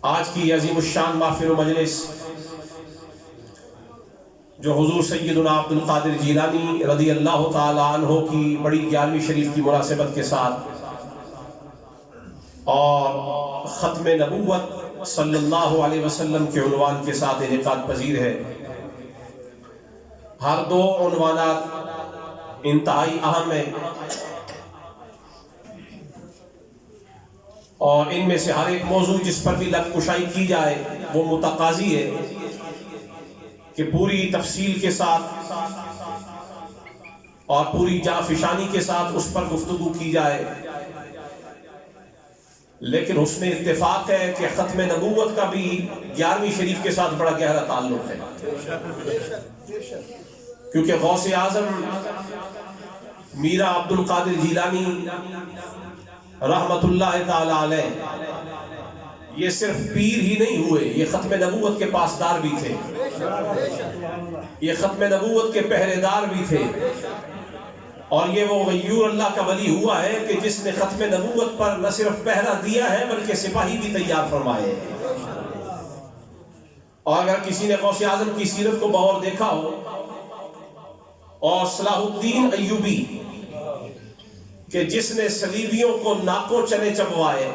آج کی عظیم الشان محفل و مجلس جو حضور سیدنا عبد القادر جیلانی رضی اللہ تعالی عنہ کی بڑی 11ویں شریف کی مناسبت کے ساتھ اور ختم نبوت صلی اللہ علیہ وسلم کے عنوان کے ساتھ انعقاد پذیر ہے۔ ہر دو عنوانات انتہائی اہم ہیں اور ان میں سے ہر ایک موضوع جس پر بھی لب کشائی کی جائے وہ متقاضی ہے کہ پوری تفصیل کے ساتھ اور پوری جانفشانی کے ساتھ اس پر گفتگو کی جائے، لیکن اس میں اتفاق ہے کہ ختم نبوت کا بھی 11ویں شریف کے ساتھ بڑا گہرا تعلق ہے، کیونکہ غوث اعظم میرا عبد القادر جیلانی رحمت اللہ تعالی علیہ یہ صرف پیر ہی نہیں ہوئے، یہ ختم نبوت کے پاسدار بھی تھے، یہ ختم نبوت کے پہرے دار بھی تھے، اور یہ وہ غیور اللہ کا ولی ہوا ہے کہ جس نے ختم نبوت پر نہ صرف پہرا دیا ہے بلکہ سپاہی بھی تیار فرمائے۔ اور اگر کسی نے غوث اعظم کی سیرت کو بغور دیکھا ہو اور صلاح الدین ایوبی کہ جس نے صلیبیوں کو ناکوں چنے چبوائے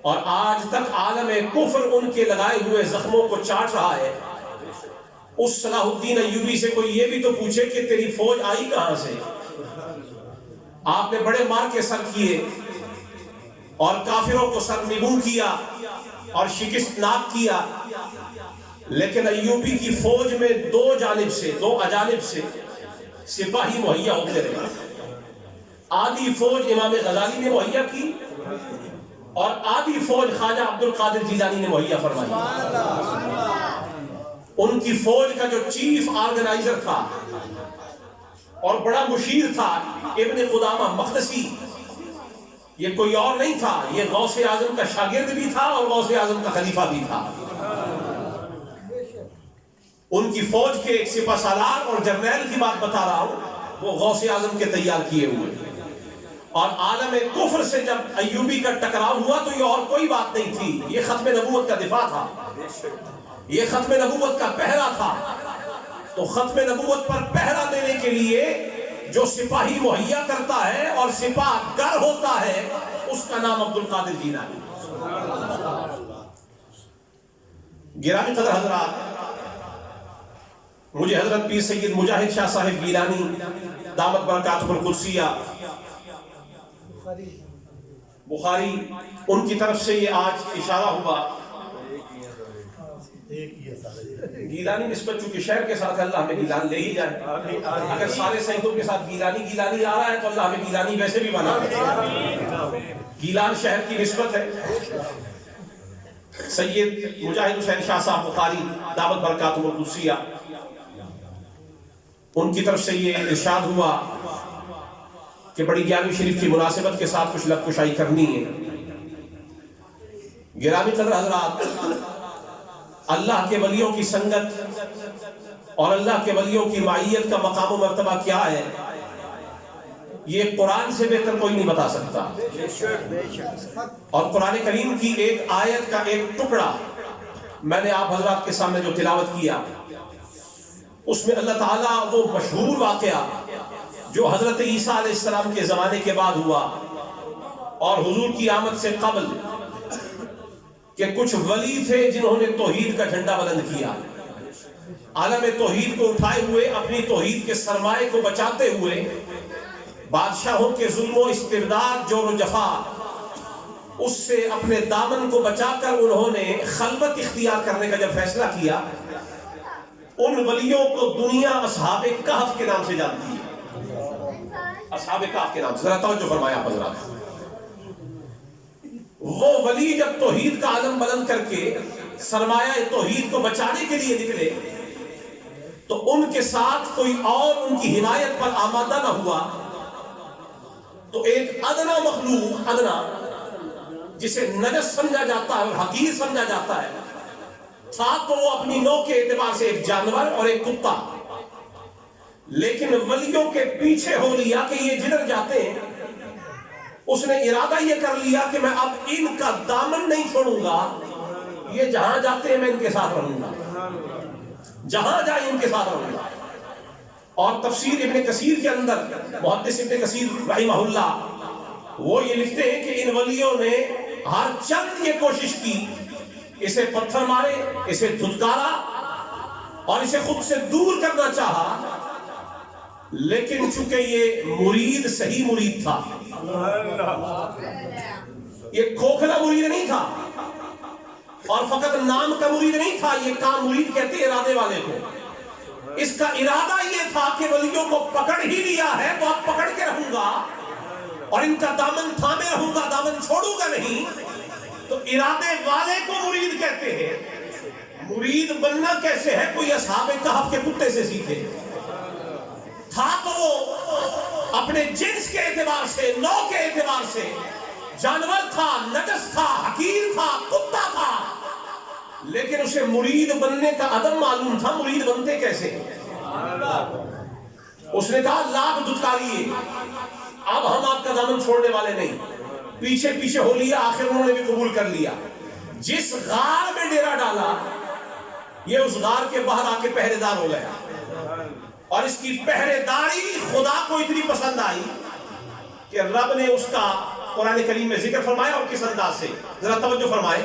اور آج تک عالم کفر ان کے لگائے ہوئے زخموں کو چاٹ رہا ہے، اس صلاح الدین ایوبی سے کوئی یہ بھی تو پوچھے کہ تیری فوج آئی کہاں سے؟ آپ نے بڑے مار کے سر کیے اور کافروں کو سر نگوں کیا اور شکست ناک کیا، لیکن ایوبی کی فوج میں دو اجانب سے سپاہی مہیا ہوتے رہے۔ آدھی فوج امام غزالی نے مہیا کی اور آدھی فوج خواجہ عبد القادر جیلانی نے مہیا فرمائی۔ ان کی فوج کا جو چیف آرگنائزر تھا اور بڑا مشیر تھا ابن قدامہ مقدسی، یہ کوئی اور نہیں تھا، یہ غوث اعظم کا شاگرد بھی تھا اور غوث اعظم کا خلیفہ بھی تھا۔ ان کی فوج کے ایک سپہ سالار اور جرنیل کی بات بتا رہا ہوں، وہ غوث اعظم کے تیار کیے ہوئے، اور عالم کفر سے جب ایوبی کا ٹکراؤ ہوا تو یہ اور کوئی بات نہیں تھی، یہ ختم نبوت کا دفاع تھا، یہ ختم نبوت کا پہرا تھا۔ تو ختم نبوت پر پہرا دینے کے لیے جو سپاہی مہیا کرتا ہے اور سپاہ گر ہوتا ہے اس کا نام عبد القادر جیلانی۔ گرامی قدر حضرات، مجھے حضرت پیر سید مجاہد شاہ صاحب گیلانی دامت برکاتہ القدسیہ بخاری ان کی طرف سے یہ آج اشارہ ہوا، گیلانی نسبت چونکہ شہر کے ساتھ اللہ ہمیں گیلان لے ہی جائے، اگر سارے سیدوں کے ساتھ گیلانی آ رہا ہے تو اللہ ہمیں گیلانی ویسے بھی بنا دے۔ گیلان شہر کی نسبت ہے۔ سید مجاہد حسین شاہ صاحب بخاری دعوت برکاتہ القدسیہ ان کی طرف سے یہ ارشاد ہوا کہ بڑی 11ویں شریف کی مناسبت کے ساتھ کچھ لب کشائی کرنی ہے۔ گرامی قدر حضرات، اللہ کے ولیوں کی سنگت اور اللہ کے ولیوں کی معیت کا مقام و مرتبہ کیا ہے یہ قرآن سے بہتر کوئی نہیں بتا سکتا، اور قرآن کریم کی ایک آیت کا ایک ٹکڑا میں نے آپ حضرات کے سامنے جو تلاوت کیا، اس میں اللہ تعالیٰ وہ مشہور واقعہ جو حضرت عیسیٰ علیہ السلام کے زمانے کے بعد ہوا اور حضور کی آمد سے قبل، کہ کچھ ولی تھے جنہوں نے توحید کا جھنڈا بلند کیا، عالم توحید کو اٹھائے ہوئے، اپنی توحید کے سرمائے کو بچاتے ہوئے بادشاہوں کے ظلم و استبداد، جور و جفا، اس سے اپنے دامن کو بچا کر انہوں نے خلوت اختیار کرنے کا جب فیصلہ کیا، ان ولیوں کو دنیا اصحاب کہف کے نام سے جانتی ہے۔ اصحاب کہف کے نام سے، ذرا توجہ فرمایا آپ حضرات۔ وہ ولی جب توحید کا علم بلند کر کے سرمایہ توحید کو بچانے کے لیے نکلے تو ان کے ساتھ کوئی اور ان کی حمایت پر آمادہ نہ ہوا، تو ایک ادنا مخلوق، ادنا جسے نجس سمجھا جاتا ہے اور حقیر سمجھا جاتا ہے، تھا تو وہ اپنی نوع کے اعتبار سے ایک جانور اور ایک کتا، لیکن ولیوں کے پیچھے ہو لیا کہ یہ جدھر جاتے ہیں اس نے ارادہ یہ کر لیا کہ میں اب ان کا دامن نہیں چھوڑوں گا یہ جہاں جاتے ہیں میں ان کے ساتھ رہوں گا، جہاں جائیں ان کے ساتھ رہوں گا۔ اور تفسیر ابن کثیر کے اندر محدث ابن کثیر رحمہ اللہ وہ یہ لکھتے ہیں کہ ان ولیوں نے ہر چند یہ کوشش کی، اسے پتھر مارے، اسے دھتکارا اور اسے خود سے دور کرنا چاہا، لیکن چونکہ یہ مرید صحیح مرید تھا، یہ کھوکھلا مرید نہیں تھا اور فقط نام کا مرید نہیں تھا، یہ کام مرید کہتے ہیں ارادے والے کو۔ اس کا ارادہ یہ تھا کہ ولیوں کو پکڑ ہی لیا ہے تو اب پکڑ کے رہوں گا اور ان کا دامن تھامے رہوں گا، دامن چھوڑوں گا نہیں۔ تو ارادے والے کو مرید کہتے ہیں۔ مرید بننا کیسے ہے؟ کوئی اصحاب کہف کے کتے سے سیکھے تھا تو وہ اپنے جنس کے اعتبار سے، نو کے اعتبار سے جانور تھا، نجس تھا، حقیر تھا، کتا تھا، لیکن اسے مرید بننے کا عدم معلوم تھا۔ مرید بنتے کیسے؟ اس نے کہا لاکھ دھتکاریے، اب ہم آپ کا دامن چھوڑنے والے نہیں۔ پیچھے پیچھے ہو لیا، آخر انہوں نے بھی قبول کر لیا۔ جس غار میں ڈیرا ڈالا یہ اس غار کے باہر آ کے پہرے دار ہو گیا، اور اس کی پہرے داری خدا کو اتنی پسند آئی کہ رب نے اس کا قرآن کریم میں ذکر فرمایا۔ اور کس انداز سے؟ ذرا توجہ فرمائے۔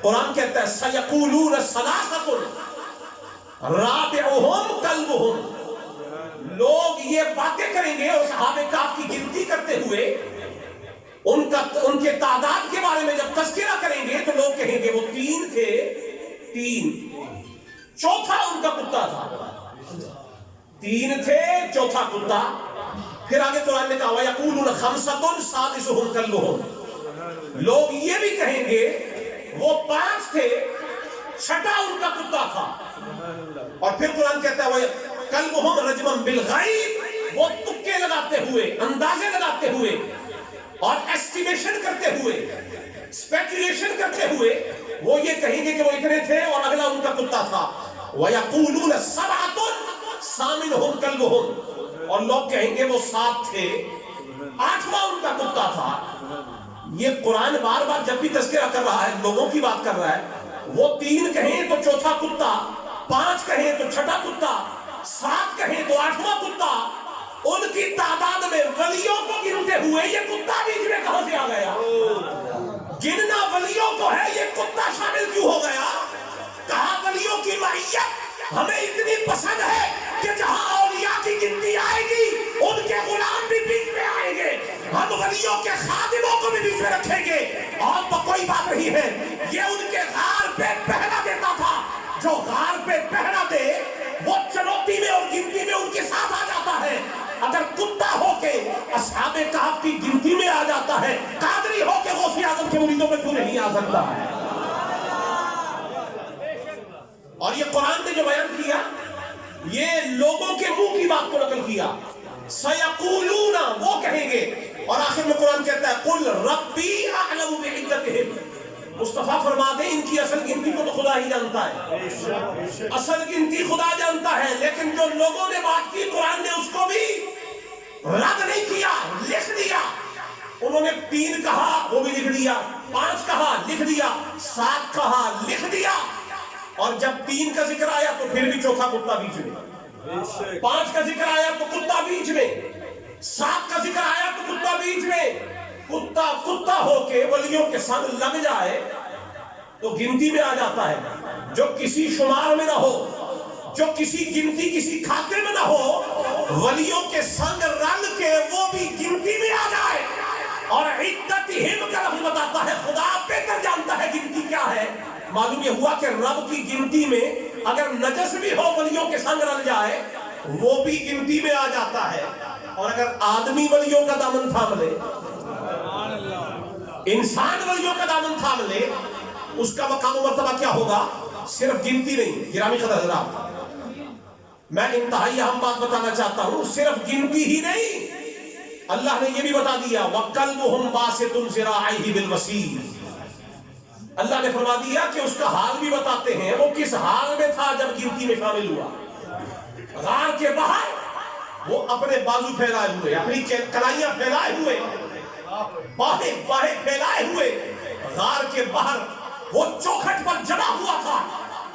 قرآن کہتا ہے سَيَقُولُونَ ثَلَاثَةٌ رَابِعُهُمْ كَلْبُهُمْ، لوگ یہ باتیں کریں گے اور صحابہ کہف کی گنتی کرتے ہوئے ان کے تعداد کے بارے میں جب تذکرہ کریں گے تو لوگ کہیں گے وہ 3 تھے، 3، چوتھا ان کا کتا تھا۔ 3 تھے، چوتھا کتا۔ پھر آگے قرآن نے کہا وَيَقُولُونَ خَمْسَةٌ سَادِسُهُمْ كَلْبُهُمْ، لوگ یہ بھی کہیں گے وہ 5 تھے، چھٹا ان کا کتا تھا۔ اور پھر قرآن کہتا ہے كَلْبُهُمْ رَجْمًا بِالْغَيْبِ، وہ تکے لگاتے ہوئے، اندازے لگاتے ہوئے اور ایسٹیمیشن کرتے ہوئے، اسپیکولیشن کرتے ہوئے وہ یہ کہیں گے کہ وہ اتنے تھے اور اگلا ان کا کتا تھا۔ وَيَقُولُونَ سَبْعَةٌ ثَامِنُهُمْ كَلْبُهُمْ، اور لوگ کہیں گے وہ 7 تھے، 8واں ان کا کتا تھا۔ یہ قرآن بار بار جب بھی تذکرہ کر رہا ہے لوگوں کی بات کر رہا ہے، وہ 3 کہیں تو چوتھا کتا، 5 کہیں تو چھٹا کتا، 7 کہیں تو 8واں کتا، ان کی تعداد میں ولیوں کو گنتے ہوئے یہ کتا بیچ میں کہاں سے آ گیا؟ گننا ولیوں کو ہے، یہ کتا شامل کیوں ہو گیا؟ کہا ولیوں کی معیت ہمیں اتنی پسند ہے کہ جہاں اولیاء کی گنتی آئے گی ان کے غلام بھی بیچ میں آئیں گے، ہم ولیوں کے خادموں کو بھی بیچ میں رکھیں گے۔ اور تو کوئی بات نہیں ہے، یہ ان کے غار پہ پہرا دیتا تھا، جو غار پہ پہرا دے وہ چنوتی میں اور گنتی میں ان کے ساتھ آ جاتا ہے۔ اگر کتا ہو کے اصحاب کہف کی گنتی میں آ جاتا ہے، قادری ہو کے غوث اعظم کے مریدوں میں کیوں نہیں آ سکتا ہے؟ اور یہ قرآن نے جو بیان کیا یہ لوگوں کے منہ کی بات کو نقل کیا۔ سَيَقُولُونَ، وہ کہیں گے، اور آخر میں قرآن کہتا ہے قُلْ رَبِّي أَعْلَمُ بِعِدَّتِهِمْ، مصطفیٰ فرما دیں ان کی اصل گنتی کو تو خدا ہی جانتا ہے، اصل گنتی خدا جانتا ہے، لیکن جو لوگوں نے بات کی قرآن نے اس کو بھی رد نہیں کیا، لکھ دیا۔ انہوں نے 3 کہا وہ بھی لکھ دیا، 5 کہا لکھ دیا، 7 کہا لکھ دیا، اور جب 3 کا ذکر آیا تو پھر بھی چوتھا کتا بیچ میں، 5 کا ذکر آیا تو کتا بیچ میں، 7 کا ذکر آیا تو کتا بیچ میں۔ کتا ہو کے ولیوں کے سنگ لگ جائے تو گنتی میں آ جاتا ہے، جو کسی شمار میں نہ ہو، جو کسی گنتی کسی کھاتے میں نہ ہو، ولیوں کے سنگ رل کے وہ بھی گنتی میں آ جائے۔ اور عدتہم کا لفظ بتاتا ہے خدا بہتر جانتا ہے گنتی کیا ہے۔ معلوم یہ ہوا کہ رب کی گنتی میں اگر نجس بھی ہو ولیوں کے سنگ رل جائے وہ بھی گنتی میں آ جاتا ہے، اور اگر آدمی ولیوں کا دامن تھام لے، انسان ولیوں کا دامن تھام لے، اس کا مقام و مرتبہ کیا ہوگا؟ صرف گنتی نہیں۔ گرامی قدر حضرات، میں انتہائی اہم بات بتانا چاہتا ہوں، صرف گنتی ہی نہیں، اللہ نے یہ بھی بتا دیا وَقَلْبُهُمْ بَاسِطٌ ذِرَاعَيْهِ بِالْوَسِيلِ، اللہ نے فرما دیا کہ اس کا حال بھی بتاتے ہیں، وہ کس حال میں تھا جب گنتی میں شامل ہوا۔ غار کے باہر وہ اپنے بازو پھیلائے ہوئے، اپنی کلائیاں پھیلائے ہوئے، باہیں پھیلائے ہوئے غار کے باہر